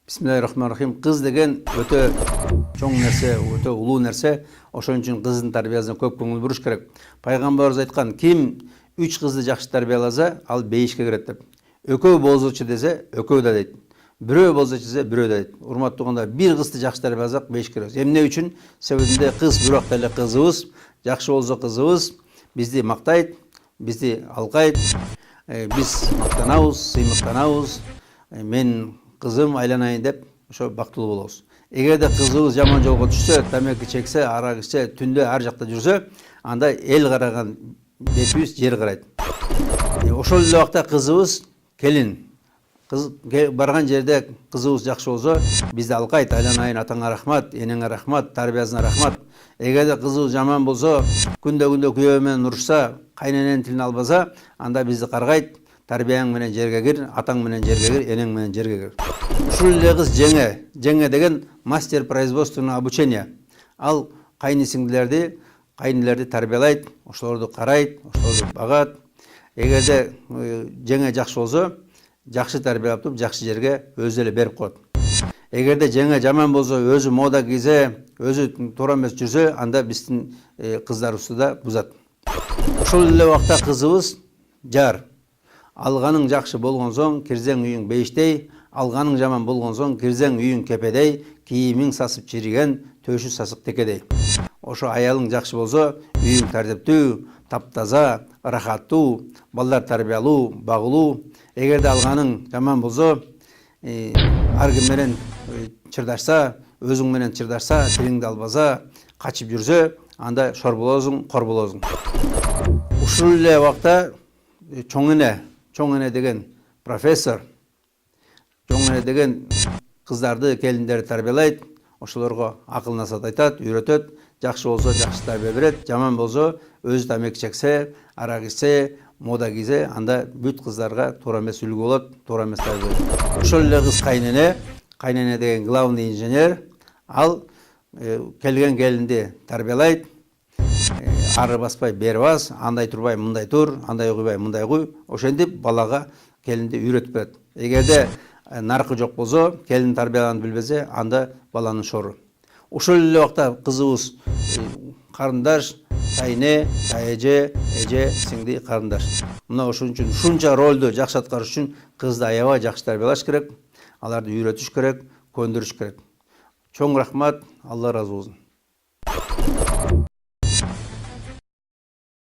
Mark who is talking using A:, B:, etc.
A: Bismillahirrahmanirrahim. Kız деген öte çoğun nerse, öte ulu nerse. Oşon üçün kыздын тарбиясына көп көңіл буруш керек. Пайгамбарыбыз айткан, ким 3 кызды жакшы тарбияласа, ал 5ке кирет деп. Экөө болзучу десе, экөө да дейт. Бирөө болзучу десе, бирөө да дейт. Урматтуу туугандар, бир кызды жакшы тарбияласак 5 киребиз. Эмне үчүн? Себебинде кыз бирок эле кызыбыз, жакшы болсо кызыбыз бизди мактайт, бизди алкайт. Биз мактанабыз, сыймыктанабыз. Мен кызым айланайын деп ошо бактылуу болобуз. Эгерде кызыбыз жаман жолго түшсө, тамеки чексе, арак ичсе, түндө ар жакта жүрсө, анда эл караган бетибиз жер карайт. Ошол эле убакта кызыбыз келин. Кыз барган жерде кызыбыз жакшы болсо, бизди алкайт, айланайын, атаңа рахмат, энеңе рахмат, тарбиясына рахмат. Эгерде кызыбыз жаман болсо, күндө күйөө менен урушса, кайнененин тилин албаса, анда бизди каргайт. Тарбияң менен жерге кир, атаң менен жерге кир, энең менен жерге кир. Ушул эле кыз жеңе. Жеңе деген мастер производственного обучения. Ал кайнелерди тарбиялайт, ошолорду карайт, ошолорду багат. Эгерде жеңе жакшы болсо, жакшы тарбиялап туруп, жакшы жерге өзү эле берип коет. Эгерде жеңе жаман болсо, өзү мода кийсе, өзү туура эмес жүрсө, анда биздин кыздарыбызды да бузат. Ошол эле убакта кызыбыз жар. Алганың жакшы болгон соң, кирсең үйүң бейиштей, алганың жаман болгон соң, кирсең үйүң кепедей, кийимиң сасып чириген, төшү сасык текедей. Ошо аялың жакшы болсо, үйүң тартиптүү, таптаза, рахаттуу, балдар тарбиялуу, багылуу. Эгерде алганың жаман болсо, ар ким менен чырдашса, өзүң менен чырдашса, тилиңди албаса, качып жүрсө, анда шор болосуң, кор болосуң. Ушул эле убакта чоң эне деген профессор, чоң эне деген кыздарды, келиндерди тарбиялайт, ошолорго акыл насаат айтат, үйрөтөт, жакшы болсо жакшы тарбия берет, жаман болсо өзү тамеки чексе, арак ичсе, мода кийсе, анда бүт кыздарга туура эмес үлгү болот, туура эмес тарбия берет. Ошол эле кыз кайнене деген главный инженер, ал келген келинди тарбиялайт, ары баспай бери бас, андай турбай мындай тур, андай куйбай мындай куй, ошентип балага келинди үйрөтүп берет. Эгерде наркы жок болсо, келин тарбияланып билбесе, анда баланын шору. Ошол эле убакта кызыбыз карындаш, тайне, тайэже, эже, сиңди, карындаш. Мына ошон үчүн ушунча ролду жакшы аткарыш үчүн кызды аябай жакшы тарбиялаш керек, аларды үйрөтүш керек, көндүрүш керек. Чоң рахмат, Алла ыраазы болсун.